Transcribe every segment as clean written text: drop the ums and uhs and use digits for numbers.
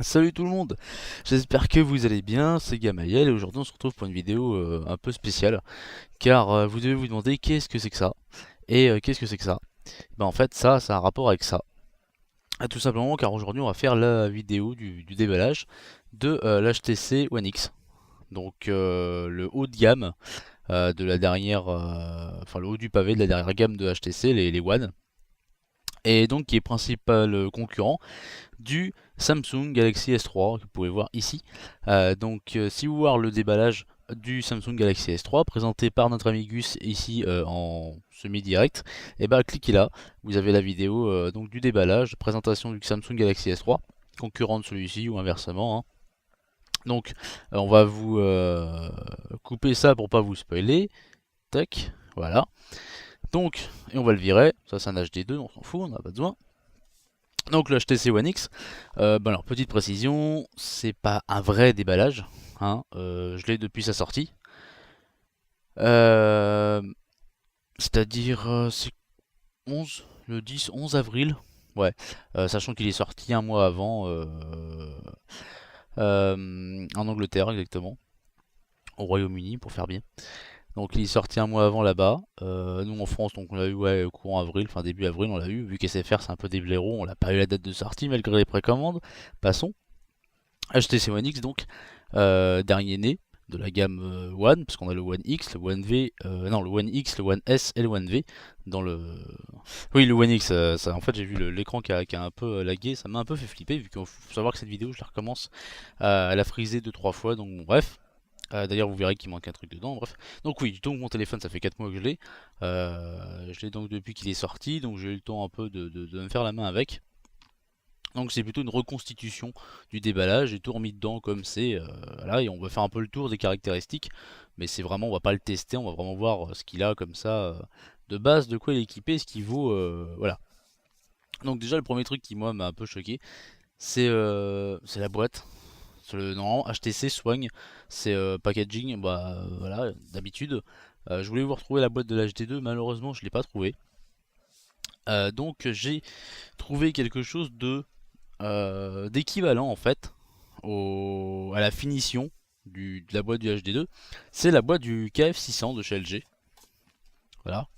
Salut tout le monde, j'espère que vous allez bien, c'est Gamaël et aujourd'hui on se retrouve pour une vidéo un peu spéciale car vous devez vous demander qu'est-ce que c'est que ça et qu'est-ce que c'est que ça. Ben en fait ça a un rapport avec ça. Tout simplement car aujourd'hui on va faire la vidéo du déballage de l'HTC One X. Donc le haut de gamme de la dernière, enfin le haut du pavé de la dernière gamme de HTC, les One. Et donc qui est principal concurrent du Samsung Galaxy S3 que vous pouvez voir ici. Si vous voulez le déballage du Samsung Galaxy S3 présenté par notre ami Gus ici en semi-direct, et bah cliquez là, vous avez la vidéo donc du déballage, présentation du Samsung Galaxy S3, concurrent de celui-ci ou inversement, hein. Donc on va vous couper ça pour pas vous spoiler. Tac, voilà. Donc, et on va le virer, ça c'est un HD2, on s'en fout, on n'a pas besoin. Donc le HTC One X, alors petite précision, c'est pas un vrai déballage, hein, je l'ai depuis sa sortie. Euh, C'est-à-dire c'est 11, le 10, 11 avril, ouais, sachant qu'il est sorti un mois avant, en Angleterre exactement, au Royaume-Uni pour faire bien. Donc il est sorti un mois avant là-bas, nous en France donc on l'a eu ouais, courant avril, enfin début avril on l'a eu, vu qu'SFR c'est un peu des blaireaux, on n'a pas eu la date de sortie malgré les précommandes, passons. HTC One X donc, dernier né de la gamme One, parce qu'on a le One X, le One V, non le One X, le One S et le One V dans le... Oui le One X, en fait j'ai vu l'écran qui a un peu lagué, ça m'a un peu fait flipper vu qu'il faut savoir que cette vidéo je la recommence, elle a frisé 2-3 fois donc bon, bref. D'ailleurs vous verrez qu'il manque un truc dedans, bref. Donc oui, donc mon téléphone ça fait 4 mois que je l'ai donc depuis qu'il est sorti, donc j'ai eu le temps un peu de me faire la main avec. Donc c'est plutôt une reconstitution du déballage, j'ai tout remis dedans comme c'est, voilà, et on va faire un peu le tour des caractéristiques, mais c'est vraiment, on va pas le tester, on va vraiment voir ce qu'il a comme ça, de base, de quoi il est équipé, ce qu'il vaut, voilà. Donc déjà le premier truc qui moi m'a un peu choqué, c'est la boîte. Non, HTC soigne c'est packaging, bah voilà, d'habitude. Je voulais vous retrouver la boîte de l'HD2, malheureusement je l'ai pas trouvé. Donc j'ai trouvé quelque chose d'équivalent en fait à la finition de la boîte du HD2. C'est la boîte du KF600 de chez LG. Voilà.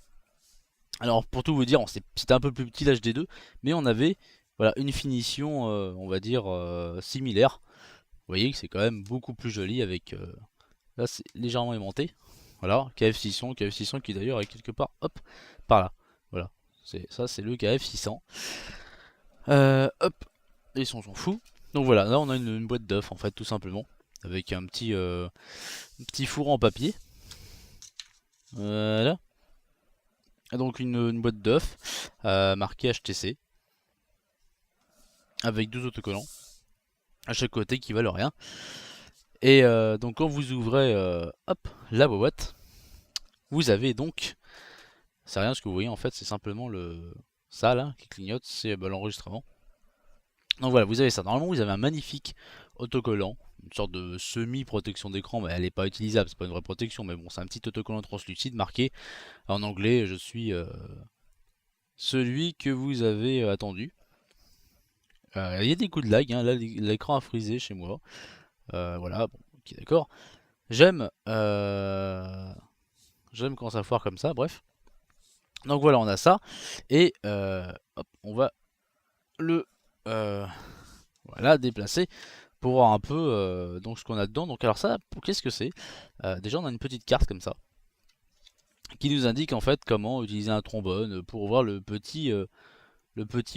Alors pour tout vous dire, c'était un peu plus petit l'HD2, mais on avait voilà, une finition, on va dire, similaire. Vous voyez que c'est quand même beaucoup plus joli avec... là c'est légèrement aimanté. Voilà, KF600, KF600 qui d'ailleurs est quelque part, hop, par là. Voilà, ça c'est le KF600. Hop, et on s'en fout. Donc voilà, là on a une boîte d'œufs en fait, tout simplement. Avec un petit four en papier. Voilà. Et donc une boîte d'œufs marquée HTC. Avec 12 autocollants à chaque côté qui valent rien. Et donc quand vous ouvrez hop, la boîte, vous avez donc... C'est rien ce que vous voyez en fait, c'est simplement ça là qui clignote, c'est l'enregistrement. Donc voilà, vous avez ça. Normalement, vous avez un magnifique autocollant, une sorte de semi-protection d'écran, mais elle n'est pas utilisable, c'est pas une vraie protection, mais bon, c'est un petit autocollant translucide marqué en anglais, je suis celui que vous avez attendu. Il y a des coups de lag, hein, là l'écran a frisé chez moi. Voilà, bon, ok, d'accord. J'aime j'aime quand ça foire comme ça, bref. Donc voilà, on a ça. Et hop, on va le voilà, déplacer pour voir un peu donc ce qu'on a dedans. Donc alors ça, qu'est-ce que c'est? Déjà on a une petite carte comme ça qui nous indique en fait comment utiliser un trombone pour voir le petit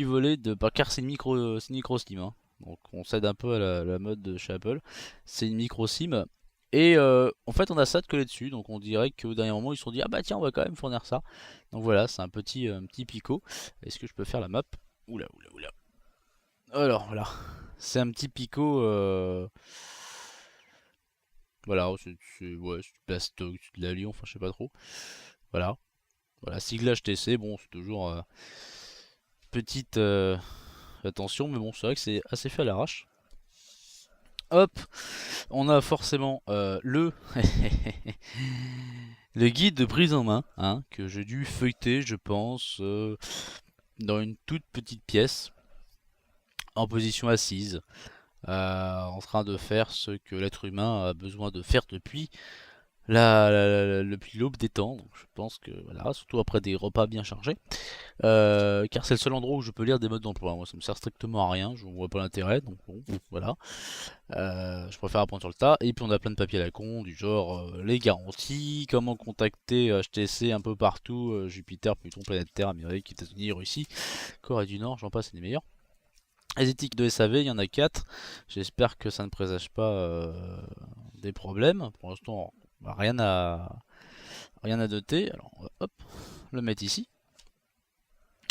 volet de car c'est une micro SIM, hein. Donc on cède un peu à la mode de chez Apple. C'est une micro SIM. Et en fait on a ça de coller dessus, donc on dirait qu'au dernier moment ils se sont dit ah bah tiens on va quand même fournir ça. Donc voilà, c'est un petit picot. Est-ce que je peux faire la map? Oula oula oula. Alors voilà, c'est un petit picot. Voilà, ouais, c'est du plastoc, c'est de la Lyon, enfin je sais pas trop. Voilà, voilà, sigle HTC, bon c'est toujours petite attention, mais bon c'est vrai que c'est assez fait à l'arrache. Hop, on a forcément le guide de prise en main, hein, que j'ai dû feuilleter, je pense, dans une toute petite pièce, en position assise. en train de faire ce que l'être humain a besoin de faire depuis l'aube des temps. Donc je pense que voilà, surtout après des repas bien chargés. Car c'est le seul endroit où je peux lire des modes d'emploi. Moi, ça me sert strictement à rien, je vois pas l'intérêt, donc bon, voilà. Je préfère apprendre sur le tas. Et puis on a plein de papiers à la con, du genre les garanties, comment contacter HTC un peu partout, Jupiter, Pluton, planète Terre, Amérique, États-Unis, Russie, Corée du Nord, j'en passe, c'est les meilleurs. Les éthiques de SAV, il y en a 4. J'espère que ça ne présage pas des problèmes. Pour l'instant, bah, rien à noter. Alors, on va, hop, le mettre ici.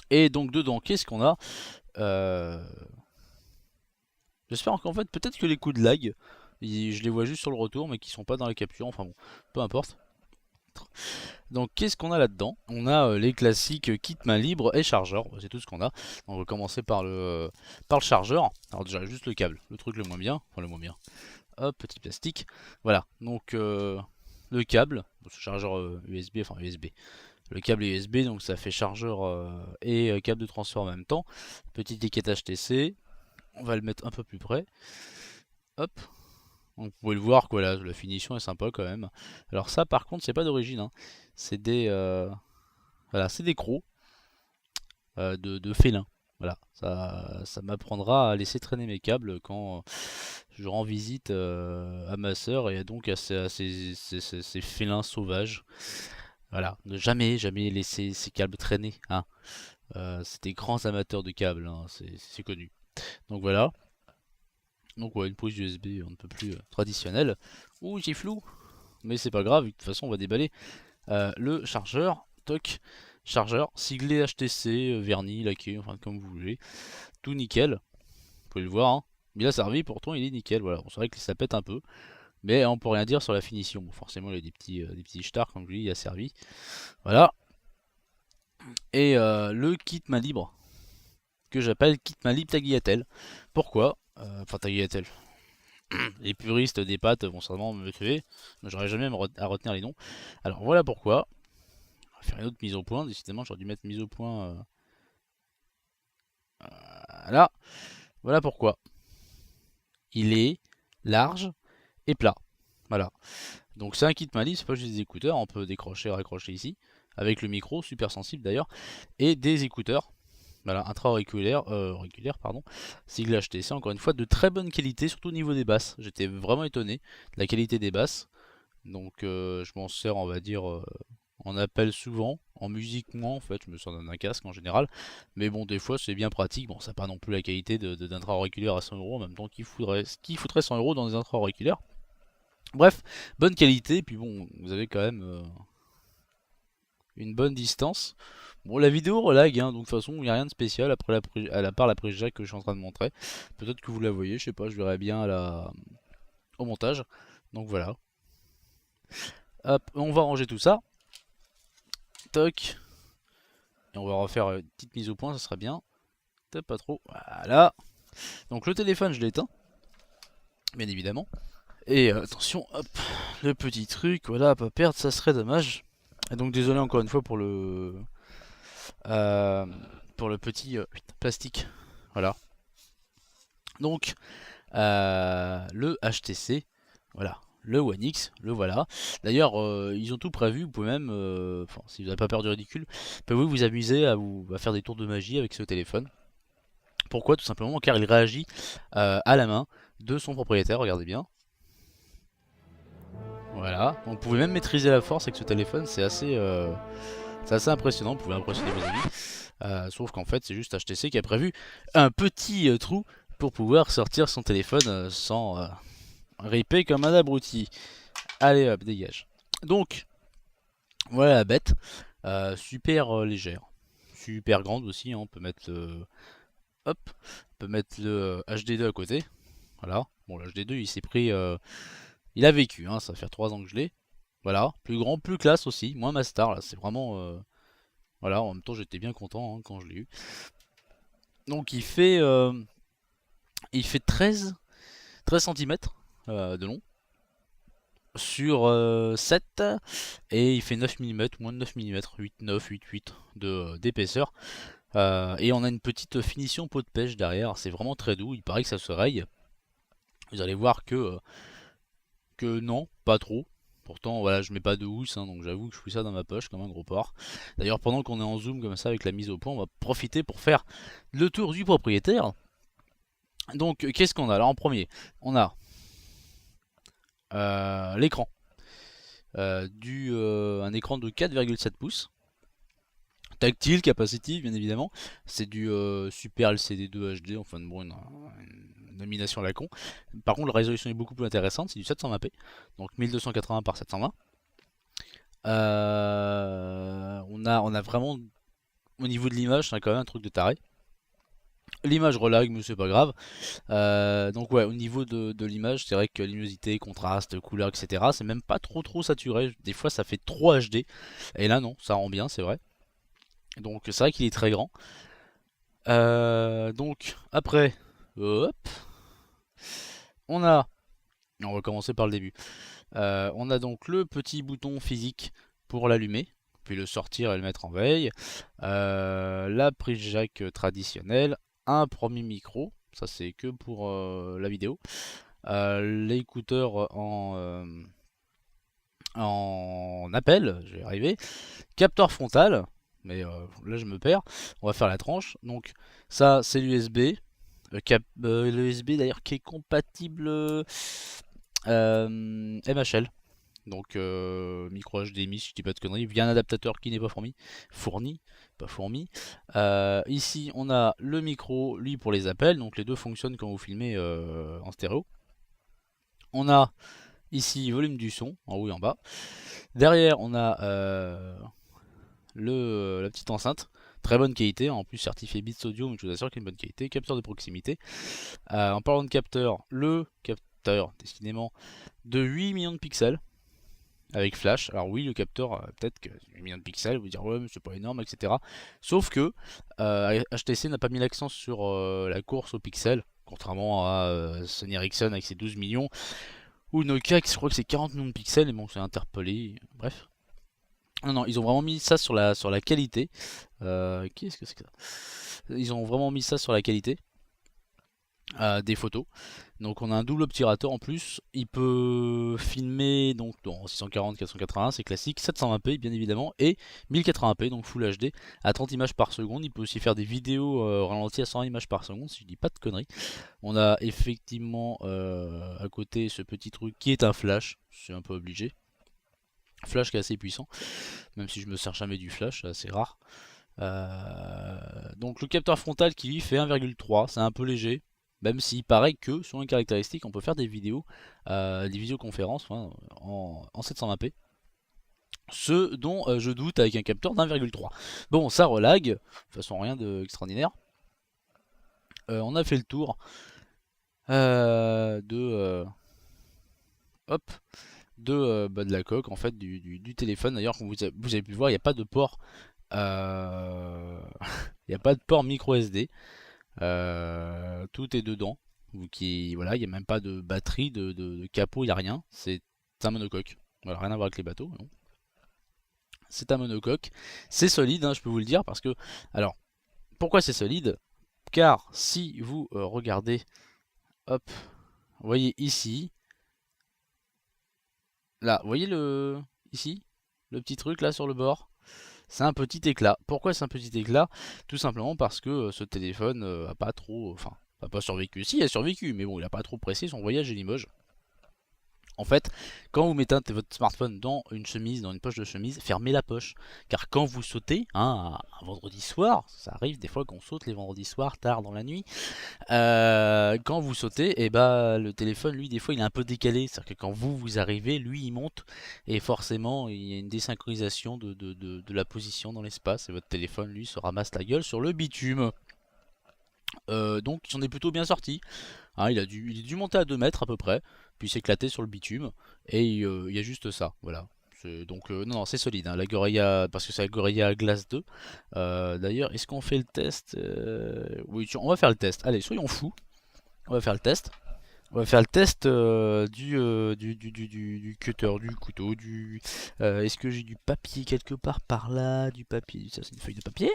Et donc dedans, qu'est-ce qu'on a? Euh, J'espère qu'en fait, peut-être que les coups de lag, je les vois juste sur le retour, mais qui sont pas dans la capture. Enfin bon, peu importe. Donc qu'est-ce qu'on a là-dedans? On a les classiques kit main libre et chargeur, c'est tout ce qu'on a. On va commencer par le chargeur. Alors déjà juste le câble, le truc le moins bien, enfin le moins bien. Hop, petit plastique. Voilà, donc le câble, ce chargeur USB, enfin USB. Le câble USB, donc ça fait chargeur et câble de transfert en même temps. Petite étiquette HTC, on va le mettre un peu plus près. Hop, donc vous pouvez le voir, quoi, la finition est sympa quand même. Alors ça par contre c'est pas d'origine, hein. C'est voilà, c'est des crocs de félin. Voilà, ça m'apprendra à laisser traîner mes câbles quand je rends visite à ma sœur et donc à ces félins sauvages. Voilà, ne jamais, jamais laisser ces câbles traîner, hein. C'est des grands amateurs de câbles, hein, c'est connu. Donc voilà, donc ouais, une prise USB un peu plus traditionnelle. Ouh, j'ai flou, mais c'est pas grave, de toute façon on va déballer le chargeur. Toc, chargeur, siglé HTC, vernis, laqué, enfin comme vous voulez. Tout nickel, vous pouvez le voir, hein. Il a servi, pourtant il est nickel, voilà. Bon, c'est vrai que ça pète un peu, mais on peut rien dire sur la finition. Bon, forcément il y a des petits stars, comme je dis, il a servi. Voilà. Et le kit main libre, que j'appelle kit main libre Tagliatelle. Pourquoi? Enfin Tagliatelle. Les puristes des pâtes vont certainement me tuer, mais j'aurais jamais à retenir les noms. Alors voilà pourquoi. On va faire une autre mise au point, décidément j'aurais dû mettre mise au point. Voilà. Voilà pourquoi. Il est large et plat. Voilà. Donc c'est un kit main libre, c'est pas juste des écouteurs, on peut décrocher et raccrocher ici, avec le micro, super sensible d'ailleurs, et des écouteurs. Voilà, intra-auriculaire, auriculaire, pardon, sigle HTC, encore une fois, de très bonne qualité, surtout au niveau des basses. J'étais vraiment étonné de la qualité des basses. Donc je m'en sers, on va dire, en appel souvent, en musique moins en fait, je me sers d'un casque en général. Mais bon, des fois c'est bien pratique, bon ça n'a pas non plus la qualité d'intra-auriculaire à 100 € en même temps qui foutrait 100 € dans des intra-auriculaires. Bref, bonne qualité, puis bon, vous avez quand même une bonne distance. Bon, la vidéo relag, hein, donc de toute façon, il n'y a rien de spécial après à la part la prise jack que je suis en train de montrer. Peut-être que vous la voyez, je sais pas, je verrai bien au montage. Donc voilà. Hop, on va ranger tout ça. Toc. Et on va refaire une petite mise au point, ça serait bien. Top, pas trop. Voilà. Donc le téléphone, je l'éteins. Bien évidemment. Et attention, hop, le petit truc, voilà, à pas perdre, ça serait dommage. Et donc désolé encore une fois euh, pour le petit plastique. Voilà. Donc le HTC, voilà, le One X, le voilà. D'ailleurs, ils ont tout prévu. Vous pouvez même, si vous n'avez pas peur du ridicule, pouvez vous amuser à faire des tours de magie avec ce téléphone. Pourquoi? Tout simplement car il réagit à la main de son propriétaire. Regardez bien. Voilà. Donc, vous pouvez même maîtriser la force avec ce téléphone. C'est assez impressionnant. Vous pouvez impressionner vos amis. Sauf qu'en fait, c'est juste HTC qui a prévu un petit trou pour pouvoir sortir son téléphone sans ripper comme un abruti. Allez hop, dégage. Donc, voilà la bête. Super légère. Super grande aussi, hein. On peut mettre hop, on peut mettre le HD2 à côté. Voilà. Bon, le HD2, il s'est pris. Il a vécu, hein. Ça va faire 3 ans que je l'ai. Voilà. Plus grand, plus classe aussi. Moins ma star, là. C'est vraiment. Voilà. En même temps, j'étais bien content hein, quand je l'ai eu. Donc, il fait 13 cm de long sur 7 et il fait 9 mm, moins de 9 mm, 8, 9, 8, 8 d'épaisseur. Et on a une petite finition peau de pêche derrière, c'est vraiment très doux, il paraît que ça se raye. Vous allez voir que non, pas trop. Pourtant, voilà, je mets pas de housse, hein, donc j'avoue que je fous ça dans ma poche comme un gros porc. D'ailleurs, pendant qu'on est en zoom comme ça avec la mise au point, on va profiter pour faire le tour du propriétaire. Donc, qu'est-ce qu'on a? Alors, en premier, on a l'écran. Un écran de 4,7 pouces. Tactile, capacitive, bien évidemment. C'est du Super LCD 2 HD, enfin bon, une nomination à la con. Par contre, la résolution est beaucoup plus intéressante, c'est du 720p, donc 1280 par 720. On a vraiment, au niveau de l'image, c'est quand même un truc de taré. L'image relag, mais c'est pas grave. Donc ouais, au niveau de l'image, c'est vrai que luminosité, contraste, couleur, etc. C'est même pas trop saturé. Des fois, ça fait trop HD. Et là, non, ça rend bien, c'est vrai. Donc c'est vrai qu'il est très grand. Donc après, hop, on a, on va commencer par le début. On a donc le petit bouton physique pour l'allumer, puis le sortir et le mettre en veille. La prise jack traditionnelle, un premier micro, ça c'est que pour la vidéo. L'écouteur en appel, je vais y arriver. Capteur frontal, mais là je me perds. On va faire la tranche. Donc ça c'est l'USB. L'USB d'ailleurs qui est compatible MHL. Donc micro HDMI si je dis pas de conneries, via un adaptateur qui n'est pas fourni, pas fourmi. Ici on a le micro, lui pour les appels, donc les deux fonctionnent quand vous filmez en stéréo. On a ici volume du son, en haut et en bas. Derrière on a la petite enceinte, très bonne qualité, en plus certifié Beats Audio, mais je vous assure qu'il y a une bonne qualité. Capteur de proximité. En parlant de capteur, le capteur, décidément, de 8 millions de pixels avec flash. Alors oui, le capteur, peut-être que 8 millions de pixels, vous dire ouais mais c'est pas énorme, etc. Sauf que HTC n'a pas mis l'accent sur la course aux pixels, contrairement à Sony Ericsson avec ses 12 millions, ou Nokia qui je crois que c'est 40 millions de pixels, et bon c'est interpolé, bref. Non, ils ont vraiment mis ça sur la qualité. Qu'est-ce que c'est que ça? Ils ont vraiment mis ça sur la qualité des photos. Donc on a un double obturateur en plus. Il peut filmer donc en 640, 480, c'est classique, 720p bien évidemment, et 1080p, donc Full HD, à 30 images par seconde. Il peut aussi faire des vidéos ralenties à 100 images par seconde, si je dis pas de conneries. On a effectivement à côté ce petit truc qui est un flash, c'est un peu obligé. Flash qui est assez puissant, même si je me sers jamais du flash, c'est assez rare. Donc le capteur frontal qui lui fait 1,3, c'est un peu léger, même s'il paraît que sur une caractéristique on peut faire des vidéos, des visioconférences en 720p. Ce dont je doute avec un capteur d'1,3. Bon, ça relag, de toute façon rien d'extraordinaire. On a fait le tour hop, de la coque en fait du téléphone. D'ailleurs comme vous avez pu voir, il n'y a pas de port il n'y a pas de port micro SD. Tout est dedans. Voilà, il n'y a même pas de batterie, de capot, il n'y a rien. C'est un monocoque. Voilà, rien à voir avec les bateaux. C'est un monocoque. C'est solide, hein, je peux vous le dire, parce que... Alors, pourquoi c'est solide? Car si vous regardez, hop, vous voyez ici, là, vous voyez ici, le petit truc là sur le bord? C'est un petit éclat. Pourquoi c'est un petit éclat? Tout simplement parce que ce téléphone a pas trop... Enfin, pas survécu. Si, il a survécu, mais bon, il a pas trop pressé son voyage à Limoges. En fait, quand vous mettez votre smartphone dans une chemise, dans une poche de chemise, fermez la poche. Car quand vous sautez, hein, un vendredi soir, ça arrive des fois qu'on saute les vendredis soirs, tard dans la nuit, quand vous sautez, et bah le téléphone, lui, des fois, il est un peu décalé. C'est-à-dire que quand vous arrivez, lui, il monte, et forcément, il y a une désynchronisation de la position dans l'espace, et votre téléphone, lui, se ramasse la gueule sur le bitume. Donc, il s'en est plutôt bien sorti. Hein, il a dû monter à 2 mètres à peu près, puis s'éclater sur le bitume, et il y a juste ça, voilà. Donc non, c'est solide, hein, la Gorilla, parce que c'est la Gorilla Glass 2. D'ailleurs, est-ce qu'on fait le test? Oui, on va faire le test. Allez, soyons fous, on va faire le test. On va faire le test du cutter, du couteau, est-ce que j'ai du papier quelque part par là? Du papier, ça c'est une feuille de papier.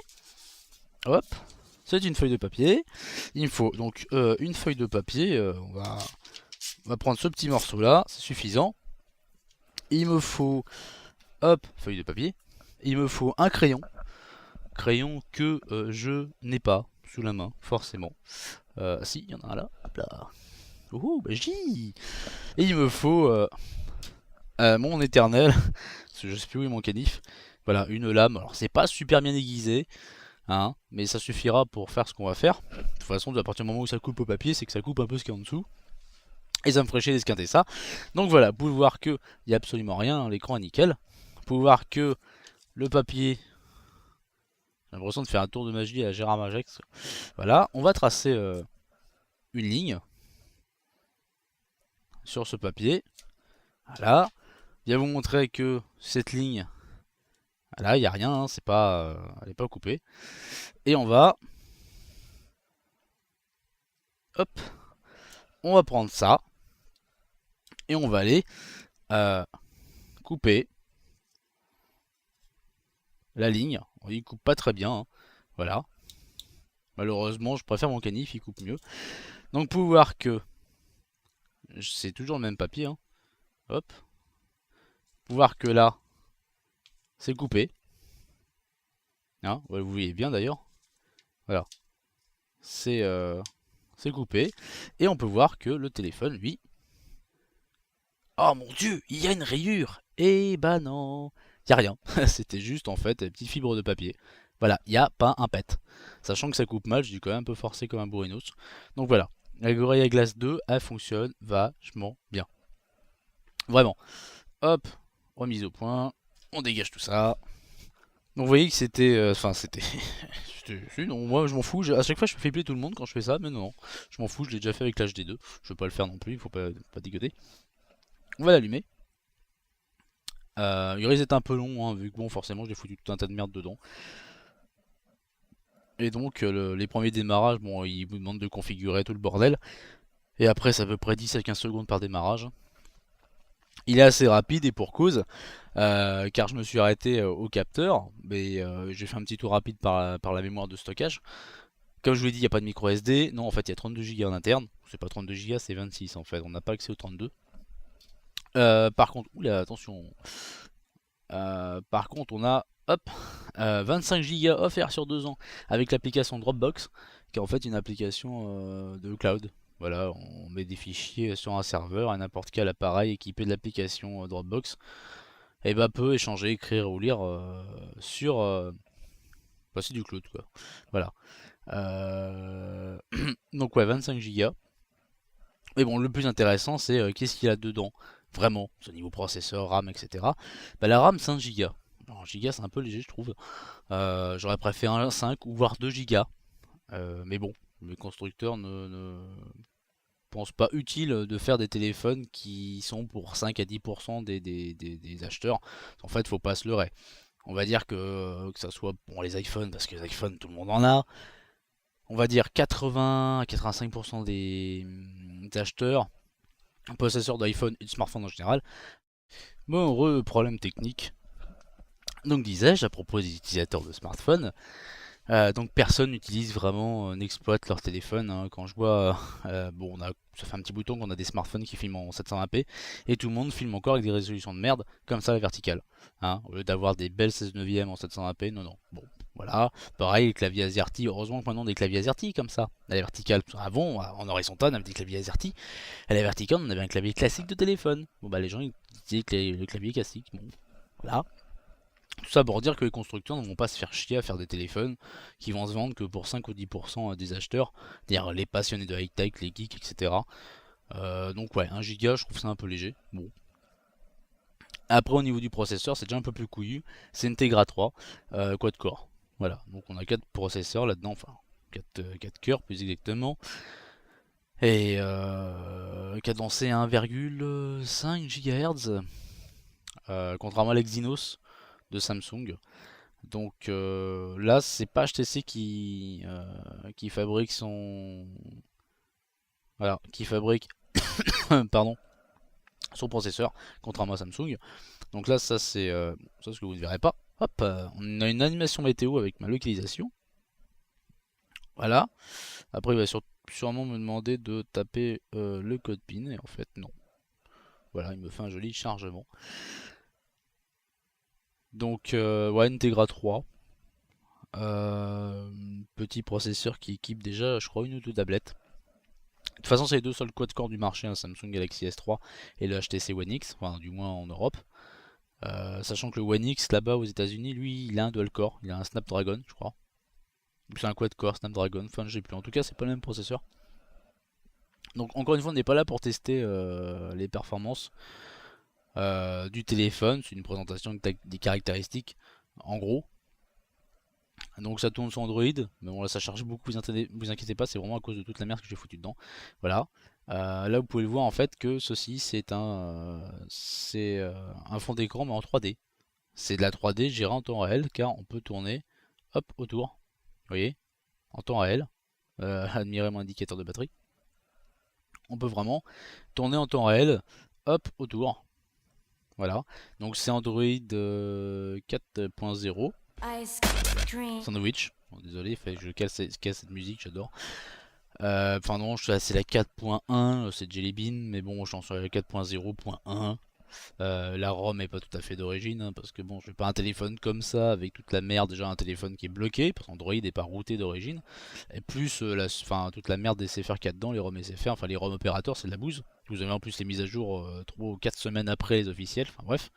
Hop, c'est une feuille de papier. Il me faut donc une feuille de papier, on va On va prendre ce petit morceau là, c'est suffisant. Il me faut, hop, feuille de papier. Il me faut un crayon. Crayon que je n'ai pas sous la main, forcément. Si, il y en a un là. Hop là. Ouh, magie. Et il me faut mon éternel. Parce que je sais plus où est mon canif. Voilà, une lame. Alors, c'est pas super bien aiguisé. Hein, mais ça suffira pour faire ce qu'on va faire. De toute façon, à partir du moment où ça coupe au papier, c'est que ça coupe un peu ce qu'il y a en dessous. Et ça me ferait chier d'esquinter ça. Donc voilà, vous pouvez voir que il n'y a absolument rien, hein, l'écran est nickel. Vous pouvez voir que le papier, j'ai l'impression de faire un tour de magie à Gérard Majex. Voilà, on va tracer une ligne sur ce papier. Voilà, bien vous montrer que cette ligne, voilà, il n'y a rien, hein, c'est pas, elle n'est pas coupée. Et on va, hop, on va prendre ça et on va aller couper la ligne. Il coupe pas très bien, hein. Voilà. Malheureusement, je préfère mon canif, il coupe mieux. Donc, pour voir que c'est toujours le même papier, hein. Hop. Pour voir que là, c'est coupé. Hein, vous voyez bien d'ailleurs. Voilà. C'est coupé. Et on peut voir que le téléphone, lui... Oh mon dieu, il y a une rayure. Eh bah non. Il n'y a rien. C'était juste en fait une petite fibre de papier. Voilà, il n'y a pas un pet. Sachant que ça coupe mal, je dis quand même un peu forcé comme un bourrinos. Donc voilà, la Gorilla Glass 2, elle fonctionne vachement bien. Vraiment. Hop, remise au point. On dégage tout ça. Donc vous voyez que c'était... Enfin c'était... non, moi je m'en fous. À chaque fois je fais flipper tout le monde quand je fais ça. Mais non, je m'en fous, je l'ai déjà fait avec l'HD2. Je vais pas le faire non plus, il faut pas dégoter. On va l'allumer. Il risque d'être un peu long, hein, vu que bon, forcément, j'ai foutu tout un tas de merde dedans. Et donc, les premiers démarrages, bon, ils vous demandent de configurer tout le bordel. Et après, c'est à peu près 10 à 15 secondes par démarrage. Il est assez rapide et pour cause, car je me suis arrêté au capteur, mais j'ai fait un petit tour rapide par la mémoire de stockage. Comme je vous l'ai dit, il n'y a pas de micro SD. Non, en fait, il y a 32 Go en interne. C'est pas 32 Go, c'est 26 en fait. On n'a pas accès aux 32. Par contre, oula, attention. Par contre, on a hop, 25 Go offerts sur 2 ans avec l'application Dropbox, qui est en fait une application de cloud. Voilà, on met des fichiers sur un serveur à n'importe quel appareil équipé de l'application Dropbox, et bah peut échanger, écrire ou lire sur bah, c'est du cloud quoi. Voilà. Donc ouais, 25 Go. Mais bon, le plus intéressant, c'est qu'est-ce qu'il y a dedans, vraiment, ce niveau processeur, RAM, etc. Bah, la RAM, c'est 1 Go. Alors, 1 Go, c'est un peu léger, je trouve. J'aurais préféré un 5 ou voire 2 Go. Mais bon, les constructeurs ne pensent pas utile de faire des téléphones qui sont pour 5 à 10% des acheteurs. En fait, faut pas se leurrer. On va dire que ça soit pour les iPhones, parce que les iPhones, tout le monde en a. On va dire 80 à 85% des acheteurs possesseurs d'iPhone et de smartphones en général. Bon, heureux problème technique. Donc disais-je, à propos des utilisateurs de smartphones, donc personne n'utilise vraiment, n'exploite leur téléphone, hein. Quand je vois, bon, ça fait un petit bouton qu'on a des smartphones qui filment en 720p, et tout le monde filme encore avec des résolutions de merde, comme ça la verticale. Hein, au lieu d'avoir des belles 16 neuvième en 720p, non, non. Bon, voilà. Pareil, les claviers AZERTY, heureusement que maintenant on a des claviers AZERTY comme ça, à la verticale. Avant, en horizontal, on avait des claviers AZERTY, à la verticale, on avait un clavier classique de téléphone. Bon, bah, les gens ils disaient que le clavier classique, bon, voilà. Tout ça pour dire que les constructeurs ne vont pas se faire chier à faire des téléphones qui vont se vendre que pour 5 ou 10% des acheteurs, c'est-à-dire les passionnés de high-tech, les geeks, etc. Donc ouais, 1 giga, je trouve ça un peu léger. Bon. Après au niveau du processeur, c'est déjà un peu plus couillu. C'est une Tegra 3 quad-core. Voilà, donc on a 4 processeurs là-dedans, enfin 4 cœurs plus exactement. Et cadencé à 1,5 GHz, contrairement à l'Exynos de Samsung. Donc là, c'est pas HTC qui fabrique son, voilà, qui fabrique, pardon, son processeur, contrairement à Samsung. Donc là, ça c'est ça ce que vous ne verrez pas. Hop, on a une animation météo avec ma localisation. Voilà. Après, il va sûrement me demander de taper le code PIN, et en fait non. Voilà, il me fait un joli chargement. Donc ouais, Integra 3. Petit processeur qui équipe déjà, je crois, une ou deux tablettes. De toute façon, c'est les deux seuls quad-core du marché, hein, Samsung Galaxy S3 et le HTC One X, enfin du moins en Europe. Sachant que le One X là-bas aux États-Unis, lui, il a un dual-core, il a un Snapdragon, je crois. C'est un quad-core Snapdragon, enfin je sais plus. En tout cas, c'est pas le même processeur. Donc encore une fois, on n'est pas là pour tester les performances du téléphone. C'est une présentation des caractéristiques, en gros. Donc ça tourne sur Android, mais bon là ça charge beaucoup, vous inquiétez pas, c'est vraiment à cause de toute la merde que j'ai foutu dedans. Voilà. Là vous pouvez le voir en fait que ceci c'est un fond d'écran mais en 3D. C'est de la 3D gérée en temps réel car on peut tourner hop autour, vous voyez, en temps réel. Admirez mon indicateur de batterie. On peut vraiment tourner en temps réel, hop autour. Voilà. Donc c'est Android 4.0. Sandwich. Bon, désolé, je casse cette musique, j'adore. Enfin non, c'est la 4.1, c'est Jelly Bean, mais bon, j'en suis à la 4.0.1. La ROM est pas tout à fait d'origine, hein, parce que bon, je vais pas un téléphone comme ça, avec toute la merde, déjà un téléphone qui est bloqué, parce qu'Android est pas routé d'origine, et plus toute la merde des SFR qu'il y a dedans, les ROM SFR, enfin les ROM opérateurs, c'est de la bouse. Vous avez en plus les mises à jour 3 ou 4 semaines après les officiels, enfin bref.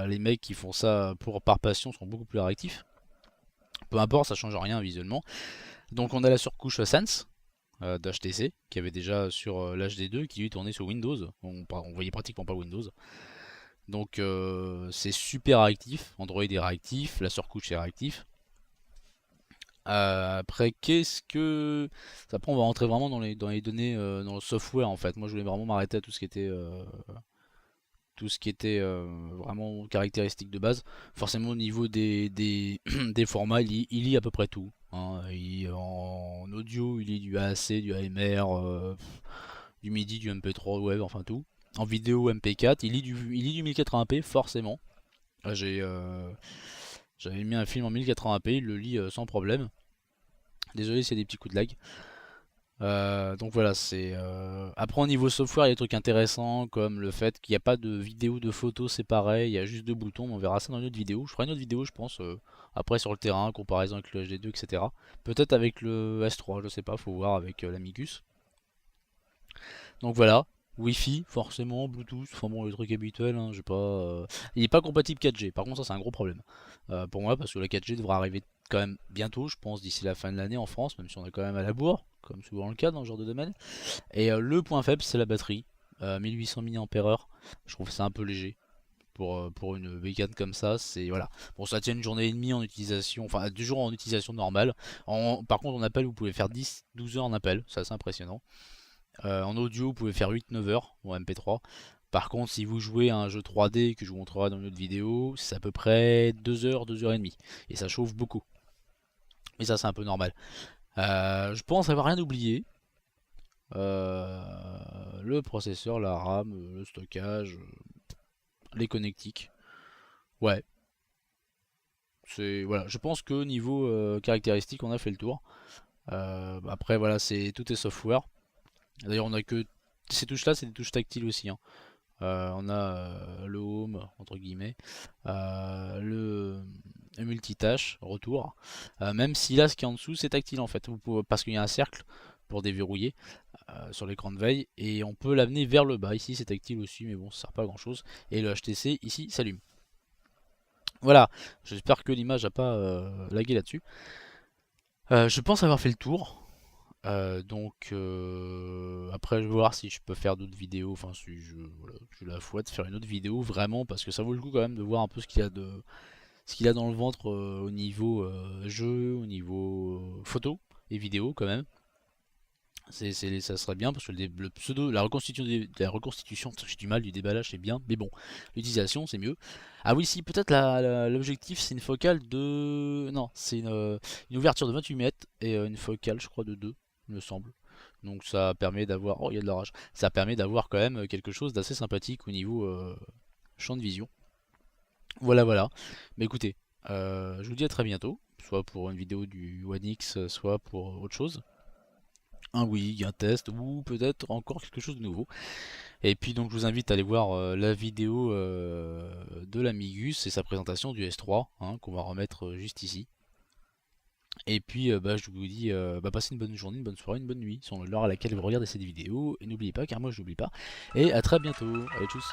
Les mecs qui font ça par passion sont beaucoup plus réactifs. Peu importe, ça change rien visuellement. Donc on a la surcouche Sans d'HTC qui avait déjà sur l'HD2 qui lui tournait sur Windows. On voyait pratiquement pas Windows. Donc c'est super réactif. Android est réactif, la surcouche est réactif. Après, qu'est-ce que. Après, on va rentrer vraiment dans les données, dans le software en fait. Moi, je voulais vraiment m'arrêter à tout ce qui était vraiment caractéristique de base. Forcément au niveau des formats, il lit à peu près tout, hein. En audio, il lit du AAC, du AMR, du MIDI, du MP3 web, enfin tout. En vidéo MP4, il lit du 1080p forcément. J'avais mis un film en 1080p, il le lit sans problème. Désolé s'il y a des petits coups de lag. Donc voilà, c'est. Après, au niveau software, il y a des trucs intéressants comme le fait qu'il n'y a pas de vidéo, de photos séparées, il y a juste deux boutons. On verra ça dans une autre vidéo. Je ferai une autre vidéo, je pense, après sur le terrain, comparaison avec le HD2, etc. Peut-être avec le S3, je sais pas, faut voir avec l'Amicus. Donc voilà, Wi-Fi, forcément, Bluetooth, enfin bon, le truc habituel, hein, j'ai pas. Il est pas compatible 4G, par contre, ça c'est un gros problème pour moi parce que la 4G devra arriver quand même bientôt, je pense, d'ici la fin de l'année en France, même si on est quand même à la bourre, comme souvent le cas dans ce genre de domaine. Et le point faible, c'est la batterie, 1800 mAh, je trouve ça un peu léger. Pour une bécane comme ça, c'est voilà. Bon, ça tient une journée et demie en utilisation, enfin 2 jours en utilisation normale. Par contre, en appel, vous pouvez faire 10-12 heures en appel, c'est assez impressionnant. En audio, vous pouvez faire 8-9 heures en MP3. Par contre, si vous jouez à un jeu 3D que je vous montrerai dans une autre vidéo, c'est à peu près 2 heures, 2 heures et demie. Et ça chauffe beaucoup. Mais ça, c'est un peu normal. Je pense avoir rien oublié. Le processeur, la RAM, le stockage, les connectiques. Ouais, voilà. Je pense que niveau caractéristiques, on a fait le tour. Après, voilà, tout est software. D'ailleurs, on a que ces touches-là, c'est des touches tactiles aussi, hein. On a le home entre guillemets, le multitâche retour, même si là ce qui est en dessous c'est tactile en fait, parce qu'il y a un cercle pour déverrouiller sur l'écran de veille et on peut l'amener vers le bas. Ici c'est tactile aussi, mais bon ça sert pas à grand chose. Et le HTC ici s'allume. Voilà, j'espère que l'image a pas lagué là-dessus. Je pense avoir fait le tour. Après je vais voir si je peux faire d'autres vidéos, enfin si voilà, j'ai la foi de faire une autre vidéo vraiment parce que ça vaut le coup quand même de voir un peu ce qu'il a dans le ventre au niveau jeu, au niveau photo et vidéo quand même. Ça serait bien parce que la reconstitution, j'ai du mal, du déballage c'est bien, mais bon, l'utilisation c'est mieux. Ah oui, si, peut-être l'objectif c'est une focale de. Non, c'est une ouverture de 28 mètres et une focale, je crois, de 2, il me semble. Donc ça permet d'avoir. Oh, il y a de la rage. Ça permet d'avoir quand même quelque chose d'assez sympathique au niveau champ de vision. Voilà, voilà. Mais écoutez, je vous dis à très bientôt, soit pour une vidéo du One X, soit pour autre chose. un Wii, un test ou peut-être encore quelque chose de nouveau. Et puis donc je vous invite à aller voir la vidéo de l'Amigus et sa présentation du S3 hein, qu'on va remettre juste ici. Et puis bah, je vous dis passez une bonne journée, une bonne soirée, une bonne nuit sur l'heure à laquelle vous regardez cette vidéo. Et n'oubliez pas, car moi je n'oublie pas. Et à très bientôt. Allez tchuss.